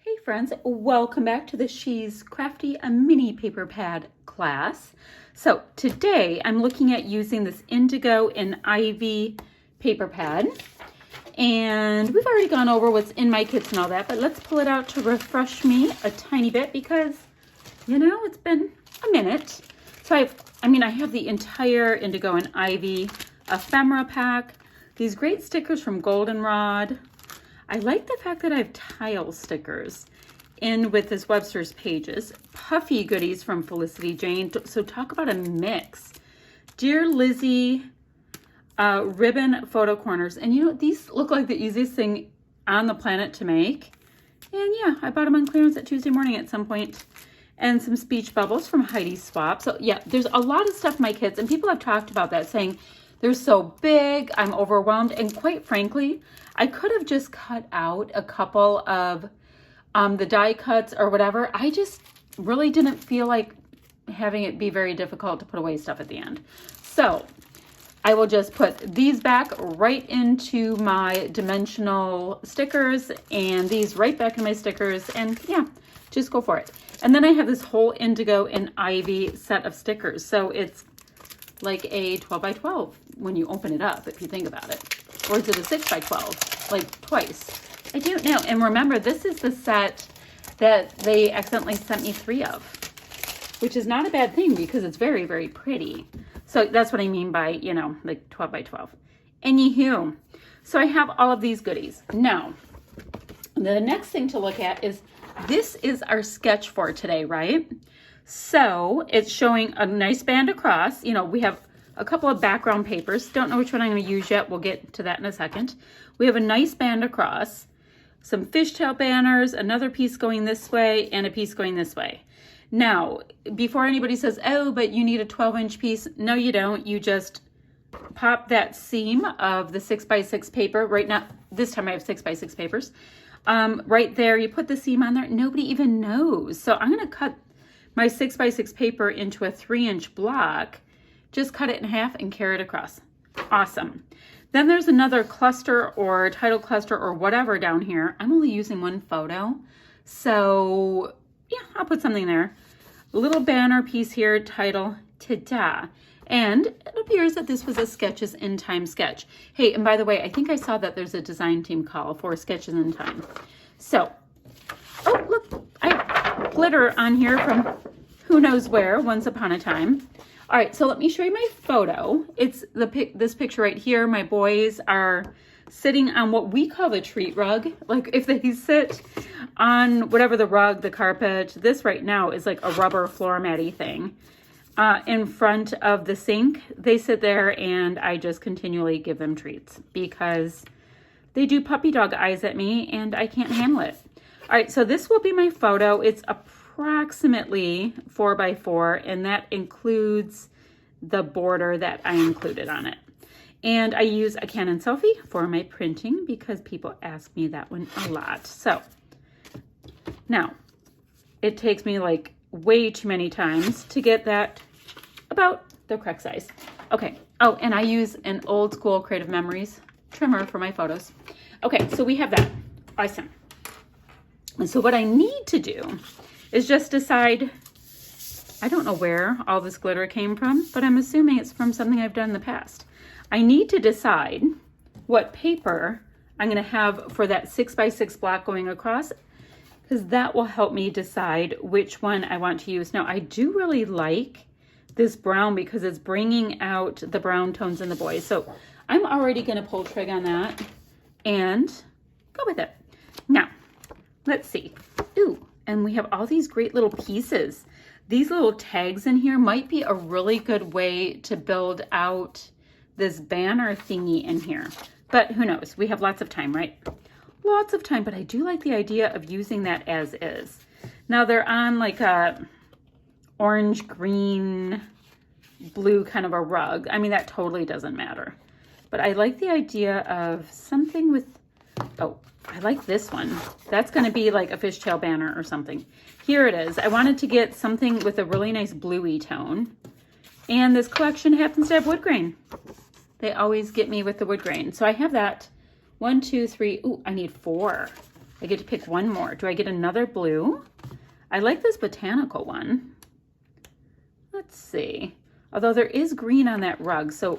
Hey friends, welcome back to the She's Crafty a mini paper pad class. So today I'm looking at using this Indigo and Ivy paper pad, and we've already gone over what's in my kits and all that, but let's pull it out to refresh me a tiny bit because, you know, it's been a minute. So I have the entire Indigo and Ivy ephemera pack, these great stickers from Goldenrod. I like the fact that I have tile stickers in with this Webster's Pages, puffy goodies from Felicity Jane. So talk about a mix. Dear Lizzie ribbon photo corners. And you know, these look like the easiest thing on the planet to make. And yeah, I bought them on clearance at Tuesday morning at some point. And some speech bubbles from Heidi Swap. So yeah, there's a lot of stuff in my kits, and people have talked about that, saying they're so big, I'm overwhelmed. And quite frankly, I could have just cut out a couple of the die cuts or whatever. I just really didn't feel like having it be very difficult to put away stuff at the end. So I will just put these back right into my dimensional stickers and these right back in my stickers, and yeah, just go for it. And then I have this whole Indigo and Ivy set of stickers. So it's like a 12 by 12 when you open it up, if you think about it. Or is it a 6 by 12? Like twice. I don't know. And remember, this is the set that they accidentally sent me 3 of, which is not a bad thing because it's very, very pretty. So that's what I mean by, you know, like 12 by 12. Anywho, so I have all of these goodies. Now, the next thing to look at is, this is our sketch for today, right? So it's showing a nice band across. You know, we have a couple of background papers. Don't know which one I'm going to use yet. We'll get to that in a second. We have a nice band across, some fishtail banners, another piece going this way, and a piece going this way. Now, before anybody says, oh, but you need a 12-inch piece. No, you don't. You just pop that seam of the 6x6 paper. Right now, this time I have 6x6 papers. Right there, you put the seam on there. Nobody even knows. So I'm going to cut my 6x6 paper into a 3-inch block. Just cut it in half and carry it across. Awesome. Then there's another cluster or title cluster or whatever down here. I'm only using one photo. So yeah, I'll put something there. A little banner piece here, title, ta-da. And it appears that this was a Sketches in Time sketch. Hey, and by the way, I think I saw that there's a design team call for Sketches in Time. So, oh, look, I have glitter on here from who knows where, once upon a time. All right, so let me show you my photo. It's this picture right here. My boys are sitting on what we call the treat rug. Like if they sit on whatever the rug, the carpet, this right now is like a rubber floor matty thing. In front of the sink, they sit there, and I just continually give them treats because they do puppy dog eyes at me and I can't handle it. All right, so this will be my photo. It's approximately 4 by 4, and that includes the border that I included on it. And I use a Canon selfie for my printing because people ask me that one a lot. So now it takes me like way too many times to get that about the correct size. Okay. Oh, and I use an old school Creative Memories trimmer for my photos. Okay, so we have that. Awesome. And so what I need to do is just decide, I don't know where all this glitter came from, but I'm assuming it's from something I've done in the past. I need to decide what paper I'm going to have for that 6x6 block going across, because that will help me decide which one I want to use. Now, I do really like this brown because it's bringing out the brown tones in the boys. So I'm already going to pull trig on that and go with it. Now, let's see. Ooh, and we have all these great little pieces. These little tags in here might be a really good way to build out this banner thingy in here. But who knows? We have lots of time, right? Lots of time, but I do like the idea of using that as is. Now they're on like a orange, green, blue kind of a rug. I mean, that totally doesn't matter. But I like the idea of something with, oh, I like this one. That's going to be like a fishtail banner or something. Here it is. I wanted to get something with a really nice bluey tone. And this collection happens to have wood grain. They always get me with the wood grain. So I have that. 1, 2, 3. Ooh, I need 4. I get to pick one more. Do I get another blue? I like this botanical one. Let's see. Although there is green on that rug, so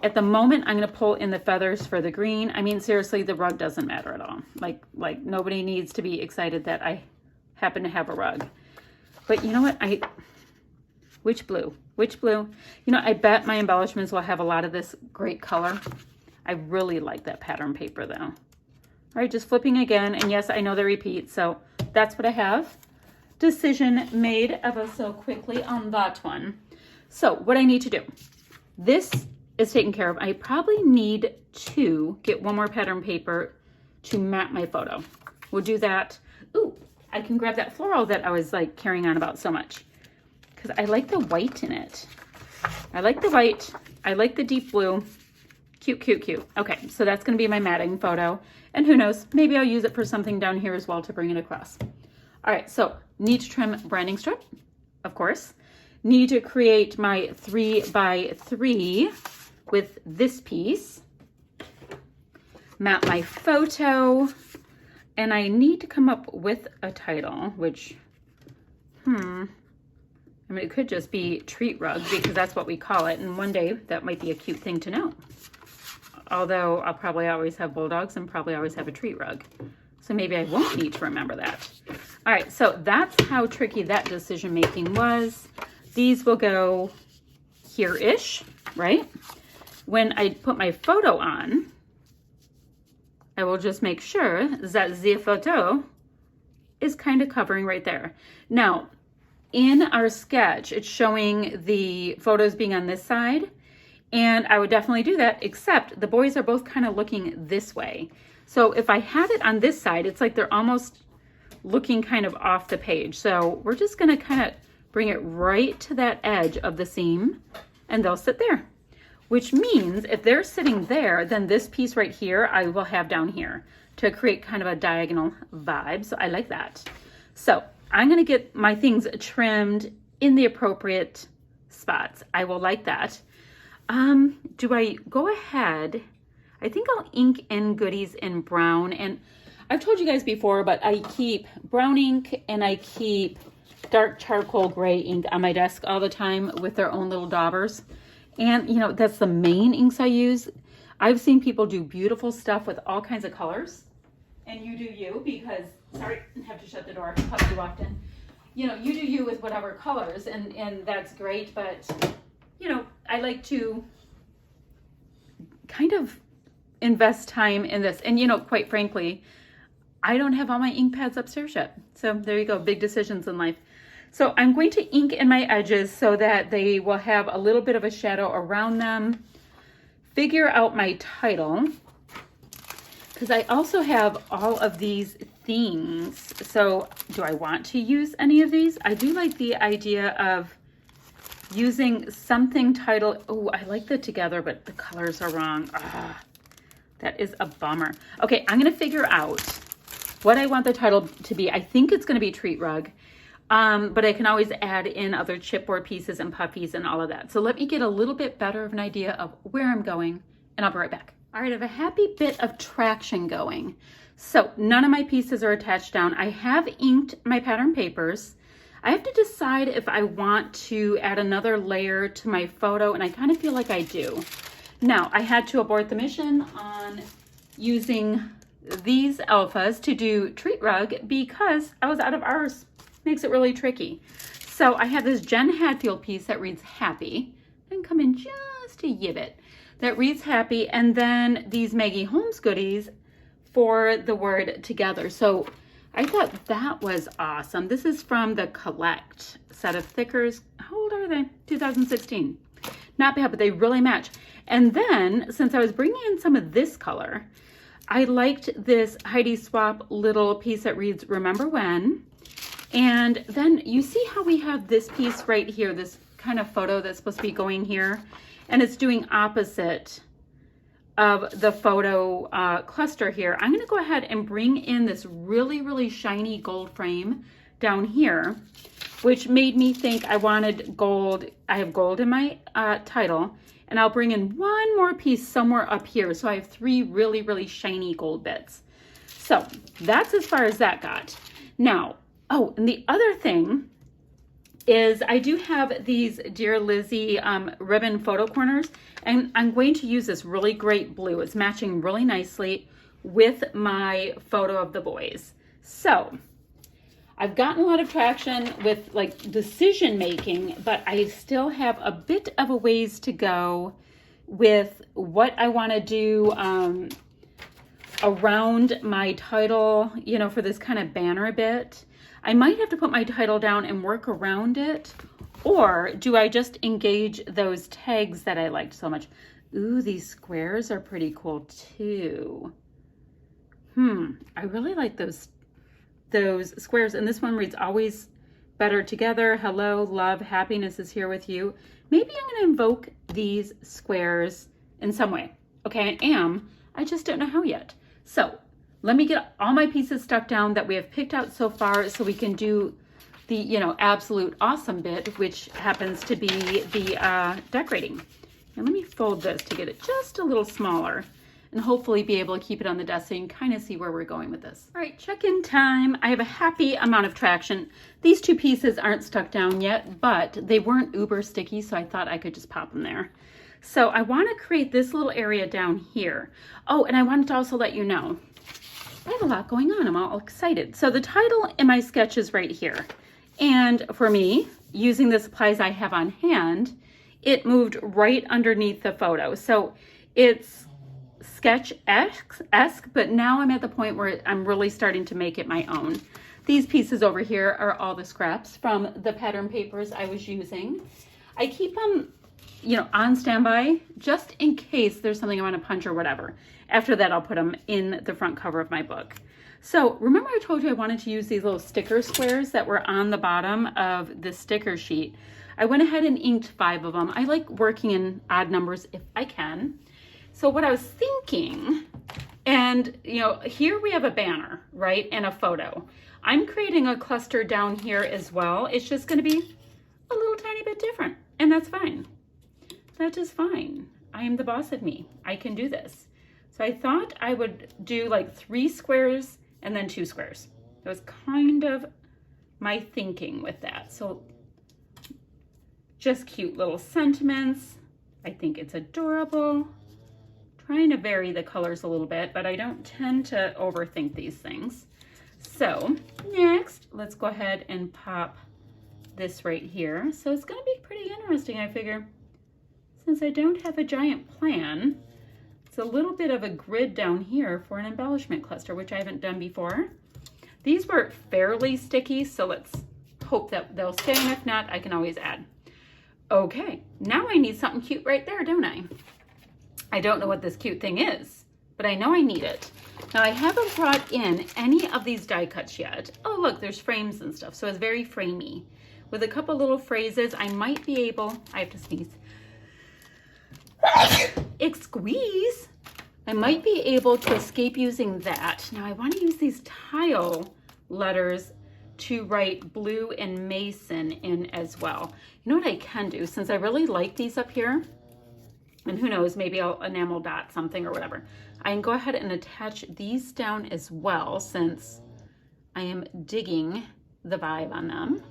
at the moment I'm going to pull in the feathers for the green. I mean, seriously, the rug doesn't matter at all. Like nobody needs to be excited that I happen to have a rug. But you know what? Which blue? Which blue? You know, I bet my embellishments will have a lot of this great color. I really like that pattern paper though. All right, just flipping again. And yes, I know they repeat. So that's what I have. Decision made ever so quickly on that one. So what I need to do, this is taken care of. I probably need to get one more pattern paper to map my photo. We'll do that. Ooh, I can grab that floral that I was like carrying on about so much because I like the white in it. I like the white. I like the deep blue. Cute, cute, cute. Okay, so that's going to be my matting photo. And who knows, maybe I'll use it for something down here as well to bring it across. All right, so need to trim branding strip, of course. Need to create my 3x3 with this piece. Map my photo. And I need to come up with a title, which, I mean, it could just be treat rug because that's what we call it. And one day that might be a cute thing to know. Although I'll probably always have bulldogs and probably always have a treat rug. So maybe I won't need to remember that. All right, so that's how tricky that decision making was. These will go here-ish, right? When I put my photo on, I will just make sure that the photo is kind of covering right there. Now, in our sketch, it's showing the photos being on this side, and I would definitely do that, except the boys are both kind of looking this way. So if I had it on this side, it's like they're almost looking kind of off the page. So we're just gonna kind of bring it right to that edge of the seam, and they'll sit there. Which means if they're sitting there, then this piece right here, I will have down here to create kind of a diagonal vibe. So I like that. So I'm gonna get my things trimmed in the appropriate spots. I will like that. Do I go ahead? I think I'll ink in goodies in brown. And I've told you guys before, but I keep brown ink and I keep dark charcoal gray ink on my desk all the time with their own little daubers. And, you know, that's the main inks I use. I've seen people do beautiful stuff with all kinds of colors. And you do you because, sorry, I have to shut the door. Puppy walked in. You know, you do you with whatever colors, and that's great. But, you know, I like to kind of invest time in this. And, you know, quite frankly, I don't have all my ink pads upstairs yet. So there you go, big decisions in life. So I'm going to ink in my edges so that they will have a little bit of a shadow around them. Figure out my title, because I also have all of these things. So do I want to use any of these? I do like the idea of using something titled, oh, I like the together, but the colors are wrong. That is a bummer. Okay, I'm gonna figure out what I want the title to be. I think it's gonna be treat rug. But I can always add in other chipboard pieces and puffies and all of that. So let me get a little bit better of an idea of where I'm going, and I'll be right back. All right, I have a happy bit of traction going. So none of my pieces are attached down. I have inked my pattern papers. I have to decide if I want to add another layer to my photo, and I kind of feel like I do. Now, I had to abort the mission on using these alphas to do treat rug because I was out of ours. Makes it really tricky. So I have this Jen Hadfield piece that reads happy, and come in just a yibbit, that reads happy, and then these Maggie Holmes goodies for the word together. So I thought that was awesome. This is from the Collect set of thickers. How old are they? 2016. Not bad, but they really match. And then, since I was bringing in some of this color, I liked this Heidi Swap little piece that reads Remember When. And then you see how we have this piece right here, this kind of photo that's supposed to be going here, and it's doing opposite of the photo cluster here. I'm going to go ahead and bring in this really, really shiny gold frame down here, which made me think I wanted gold. I have gold in my title, and I'll bring in one more piece somewhere up here. So I have three really, really shiny gold bits. So that's as far as that got. Now, oh, and the other thing is I do have these Dear Lizzie ribbon photo corners, and I'm going to use this really great blue. It's matching really nicely with my photo of the boys. So I've gotten a lot of traction with like decision making, but I still have a bit of a ways to go with what I want to do around my title, you know, for this kind of banner bit. I might have to put my title down and work around it, or do I just engage those tags that I liked so much? Ooh, these squares are pretty cool too. I really like those squares, and this one reads always better together. Hello, love, happiness is here with you. Maybe I'm going to invoke these squares in some way. Okay, I just don't know how yet. So let me get all my pieces stuck down that we have picked out so far so we can do the, you know, absolute awesome bit, which happens to be the decorating. And let me fold this to get it just a little smaller and hopefully be able to keep it on the desk so you can kind of see where we're going with this. All right, check-in time. I have a happy amount of traction. These two pieces aren't stuck down yet, but they weren't uber sticky, so I thought I could just pop them there. So I want to create this little area down here. Oh, and I wanted to also let you know, I have a lot going on. I'm all excited. So the title in my sketch is right here. And for me, using the supplies I have on hand, it moved right underneath the photo. So it's sketch-esque, but now I'm at the point where I'm really starting to make it my own. These pieces over here are all the scraps from the pattern papers I was using. I keep them, you know, on standby just in case there's something I want to punch or whatever. After that, I'll put them in the front cover of my book. So remember I told you I wanted to use these little sticker squares that were on the bottom of the sticker sheet. I went ahead and inked 5 of them. I like working in odd numbers if I can. So what I was thinking, and you know, here we have a banner, right, and a photo. I'm creating a cluster down here as well. It's just going to be a little tiny bit different, and that's fine. That is fine. I am the boss of me. I can do this. So I thought I would do like 3 squares and then 2 squares. That was kind of my thinking with that. So just cute little sentiments. I think it's adorable. Trying to vary the colors a little bit, but I don't tend to overthink these things. So next, let's go ahead and pop this right here. So it's going to be pretty interesting, I figure. Since I don't have a giant plan, it's a little bit of a grid down here for an embellishment cluster, which I haven't done before. These were fairly sticky, so let's hope that they'll stay, and if not, I can always add. Okay, now I need something cute right there, don't I? I don't know what this cute thing is, but I know I need it. Now, I haven't brought in any of these die cuts yet. Oh, look, there's frames and stuff, so it's very framey. With a couple little phrases, I might be able, I have to sneeze. Squeeze. I might be able to escape using that. Now, I want to use these tile letters to write blue and mason in as well. You know what I can do, since I really like these up here, and who knows, maybe I'll enamel dot something or whatever. I can go ahead and attach these down as well, since I am digging the vibe on them.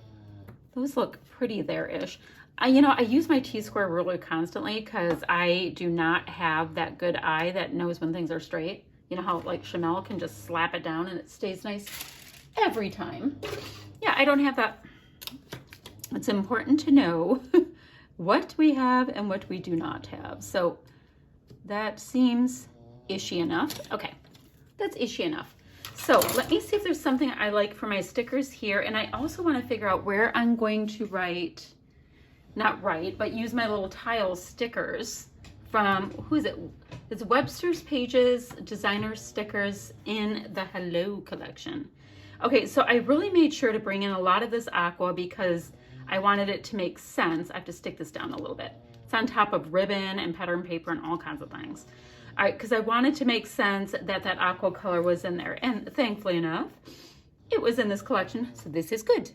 Those look pretty there-ish. You know, I use my T-square ruler constantly because I do not have that good eye that knows when things are straight. You know how like Chanel can just slap it down and it stays nice every time. Yeah, I don't have that. It's important to know what we have and what we do not have. So that seems ishy enough. Okay, that's ishy enough. So let me see if there's something I like for my stickers here. And I also want to figure out where I'm going to write, not write, but use my little tile stickers from, who is it? It's Webster's Pages Designer Stickers in the Hello collection. Okay, so I really made sure to bring in a lot of this aqua because I wanted it to make sense. I have to stick this down a little bit. It's on top of ribbon and pattern paper and all kinds of things. All right, because I wanted to make sense that that aqua color was in there. And thankfully enough, it was in this collection, so this is good.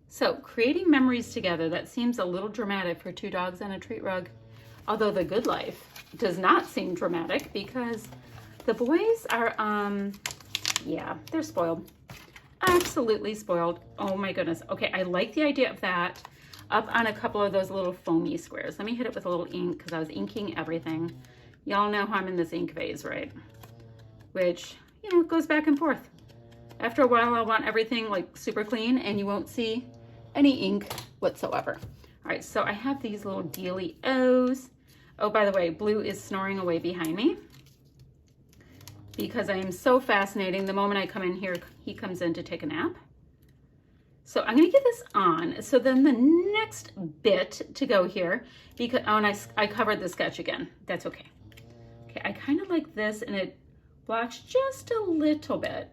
So creating memories together, that seems a little dramatic for 2 dogs and a treat rug. Although the good life does not seem dramatic because the boys are Yeah, they're spoiled. Absolutely spoiled. Oh my goodness. Okay, I like the idea of that up on a couple of those little foamy squares. Let me hit it with a little ink because I was inking everything. Y'all know how I'm in this ink phase, right? Which, you know, goes back and forth. After a while, I'll want everything like super clean and you won't see any ink whatsoever. All right, so I have these little dealy O's. Oh, by the way, Blue is snoring away behind me because I am so fascinating. The moment I come in here, he comes in to take a nap. So I'm gonna get this on. So then the next bit to go here, because, oh, and I covered the sketch again. That's okay. Okay, I kind of like this and it blocks just a little bit.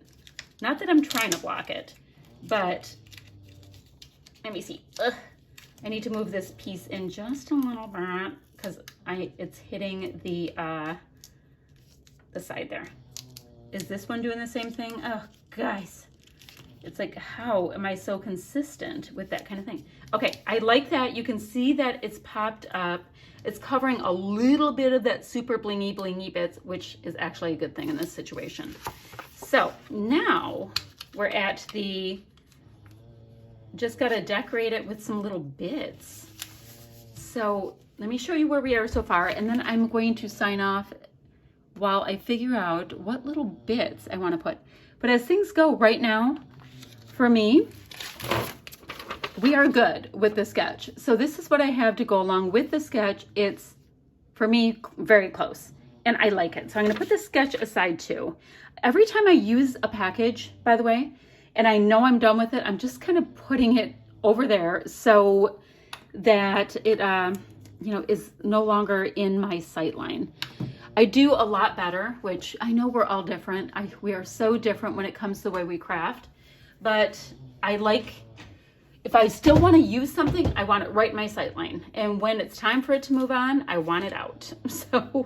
Not that I'm trying to block it, but let me see. Ugh. I need to move this piece in just a little bit because it's hitting the side there. Is this one doing the same thing? Oh, guys. It's like, how am I so consistent with that kind of thing? Okay, I like that. You can see that it's popped up. It's covering a little bit of that super blingy bits, which is actually a good thing in this situation. So now we're at just got to decorate it with some little bits. So let me show you where we are so far, and then I'm going to sign off while I figure out what little bits I want to put. But as things go right now, for me, we are good with the sketch. So this is what I have to go along with the sketch. It's, for me, very close, and I like it. So I'm going to put the sketch aside too. Every time I use a package, by the way, and I know I'm done with it, I'm just kind of putting it over there so that it, you know, is no longer in my sight line. I do a lot better, which I know we're all different. We are so different when it comes to the way we craft, but I like, if I still want to use something, I want it right in my sight line. And when it's time for it to move on, I want it out. So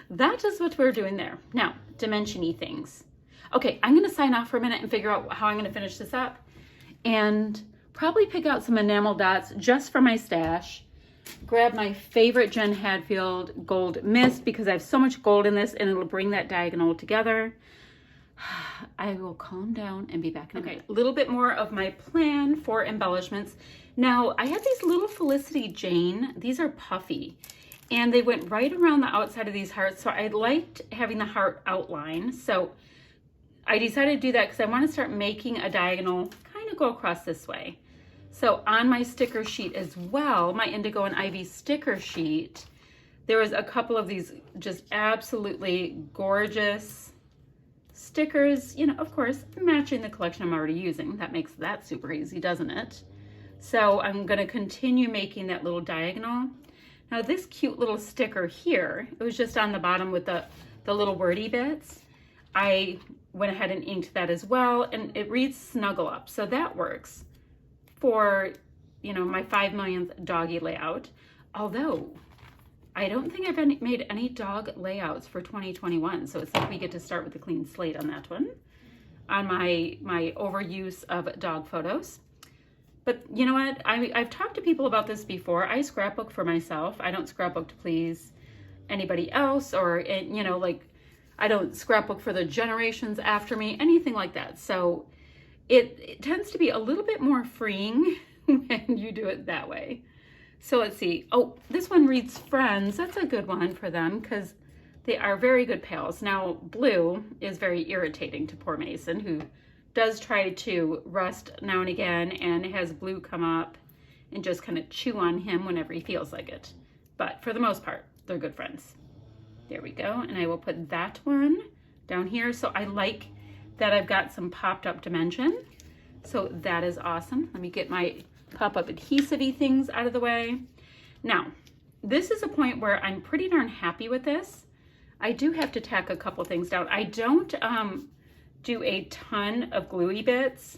that is what we're doing there. Now, dimension-y things. Okay, I'm going to sign off for a minute and figure out how I'm going to finish this up and probably pick out some enamel dots just for my stash. Grab my favorite Jen Hadfield Gold Mist because I have so much gold in this and it'll bring that diagonal together. I will calm down and be back in a minute. A little bit more of my plan for embellishments. Now, I have these little Felicity Jane. These are puffy and they went right around the outside of these hearts. So I liked having the heart outline. So I decided to do that because I want to start making a diagonal kind of go across this way. So on my sticker sheet as well, my Indigo and Ivy sticker sheet, there was a couple of these just absolutely gorgeous stickers, you know, of course, matching the collection I'm already using. That makes that super easy, doesn't it? So I'm going to continue making that little diagonal. Now this cute little sticker here, it was just on the bottom with the little wordy bits. I went ahead and inked that as well, and it reads Snuggle Up, so that works for, you know, my 5 millionth doggy layout. Although I don't think I've made any dog layouts for 2021, so it's like we get to start with a clean slate on that one, on my overuse of dog photos. But you know what? I've talked to people about this before. I scrapbook for myself. I don't scrapbook to please anybody else, or, you know, like, I don't scrapbook for the generations after me, anything like that. So it tends to be a little bit more freeing when you do it that way. So let's see. Oh, this one reads Friends. That's a good one for them because they are very good pals. Now, Blue is very irritating to poor Mason, who does try to rest now and again and has Blue come up and just kind of chew on him whenever he feels like it. But for the most part, they're good friends. There we go. And I will put that one down here. So I like that I've got some popped up dimension. So that is awesome. Let me get my pop-up adhesive-y things out of the way. Now, this is a point where I'm pretty darn happy with this. I do have to tack a couple things down. I don't do a ton of gluey bits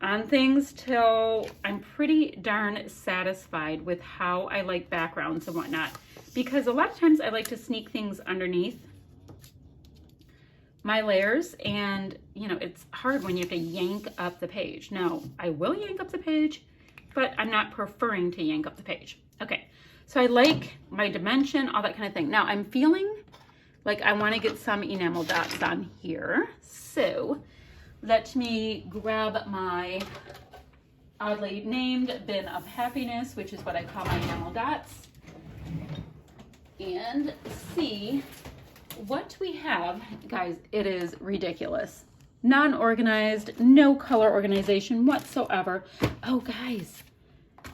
on things till I'm pretty darn satisfied with how I like backgrounds and whatnot. Because a lot of times I like to sneak things underneath my layers, and you know, it's hard when you have to yank up the page. Now, I will yank up the page, but I'm not preferring to yank up the page. Okay, so I like my dimension, all that kind of thing. Now, I'm feeling Like I want to get some enamel dots on here. So let me grab my oddly named bin of happiness, which is what I call my enamel dots, and see what we have. Guys, it is ridiculous. Non-organized, no color organization whatsoever. Oh guys,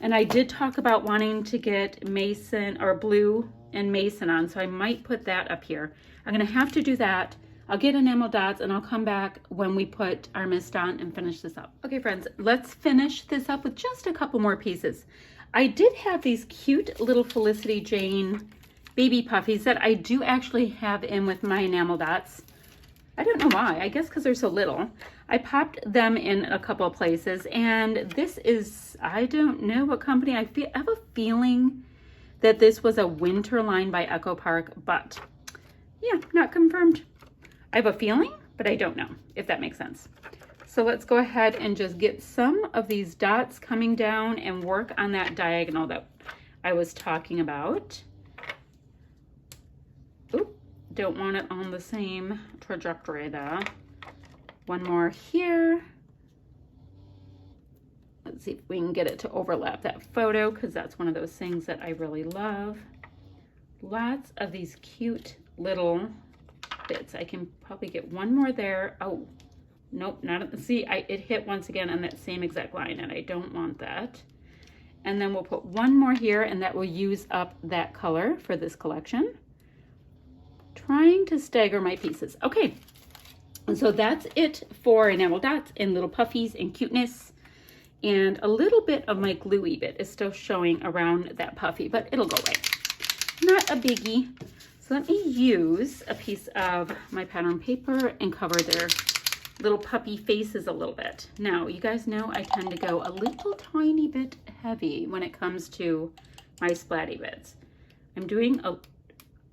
and I did talk about wanting to get Mason or blue and Mason on, so I might put that up here. I'm gonna have to do that. I'll get enamel dots and I'll come back when we put our mist on and finish this up. Okay friends, let's finish this up with just a couple more pieces. I did have these cute little Felicity Jane baby puffies that I do actually have in with my enamel dots. I don't know why, I guess because they're so little. I popped them in a couple of places, and this is, I don't know what company. I have a feeling that this was a winter line by Echo Park, but yeah, not confirmed. I have a feeling, but I don't know if that makes sense. So let's go ahead and just get some of these dots coming down and work on that diagonal that I was talking about. Oop, don't want it on the same trajectory though. One more here. Let's see if we can get it to overlap that photo, because that's one of those things that I really love. Lots of these cute little bits. I can probably get one more there. Oh, nope, not, see, it hit once again on that same exact line, and I don't want that. And then we'll put one more here, and that will use up that color for this collection. Trying to stagger my pieces. Okay, and so that's it for enamel dots and little puffies and cuteness. And a little bit of my gluey bit is still showing around that puffy, but it'll go away. Not a biggie. So let me use a piece of my pattern paper and cover their little puppy faces a little bit. Now, you guys know I tend to go a little tiny bit heavy when it comes to my splatty bits. I'm doing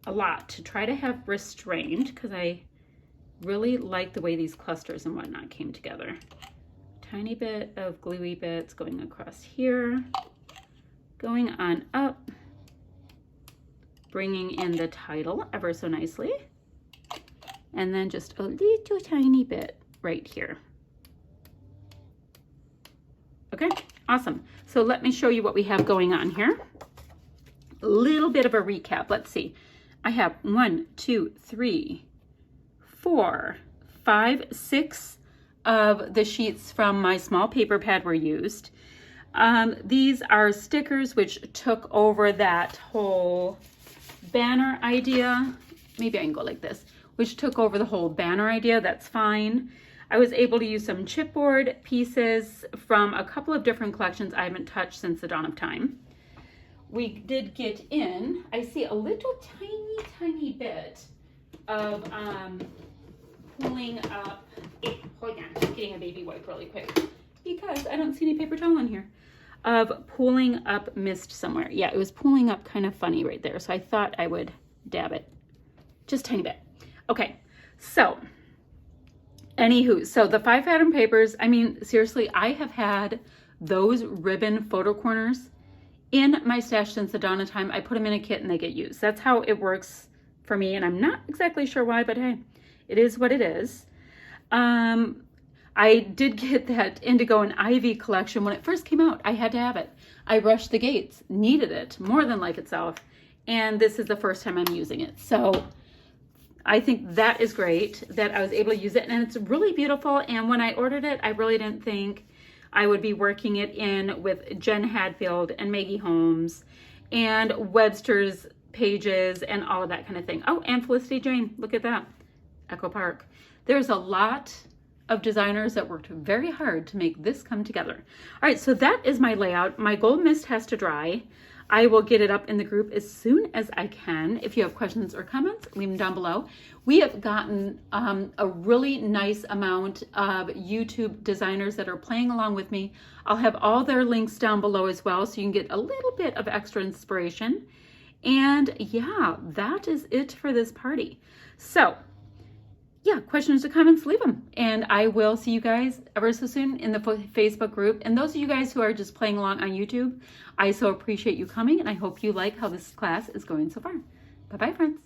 a lot to try to have restraint, because I really like the way these clusters and whatnot came together. Tiny bit of gluey bits going across here, going on up, bringing in the title ever so nicely, and then just a little tiny bit right here. Okay, awesome. So let me show you what we have going on here. A little bit of a recap. Let's see. I have 1, 2, 3, 4, 5, 6 of the sheets from my small paper pad were used. These are stickers which took over that whole banner idea. Maybe I can go like this, which took over the whole banner idea. That's fine. I was able to use some chipboard pieces from a couple of different collections I haven't touched since the dawn of time. We did get in, I see a little tiny bit of pulling up, hold on, just getting a baby wipe really quick because I don't see any paper towel in here, of pulling up mist somewhere. Yeah, it was pulling up kind of funny right there, so I thought I would dab it just a tiny bit. Okay, so anywho, so the 5 pattern papers, I mean, seriously, I have had those ribbon photo corners in my stash since the dawn of time. I put them in a kit and they get used. That's how it works for me, and I'm not exactly sure why, but hey, it is what it is. I did get that Indigo and Ivy collection when it first came out. I had to have it. I rushed the gates, needed it more than life itself, and this is the first time I'm using it. So I think that is great that I was able to use it, and it's really beautiful. And when I ordered it, I really didn't think I would be working it in with Jen Hadfield and Maggie Holmes and Webster's pages and all of that kind of thing. Oh, and Felicity Jane, look at that, Echo Park. There's a lot of designers that worked very hard to make this come together. All right, so that is my layout. My gold mist has to dry. I will get it up in the group as soon as I can. If you have questions or comments, leave them down below. We have gotten a really nice amount of YouTube designers that are playing along with me. I'll have all their links down below as well, so you can get a little bit of extra inspiration. And yeah, that is it for this party. So yeah, questions or comments, leave them. And I will see you guys ever so soon in the Facebook group. And those of you guys who are just playing along on YouTube, I so appreciate you coming, and I hope you like how this class is going so far. Bye-bye, friends.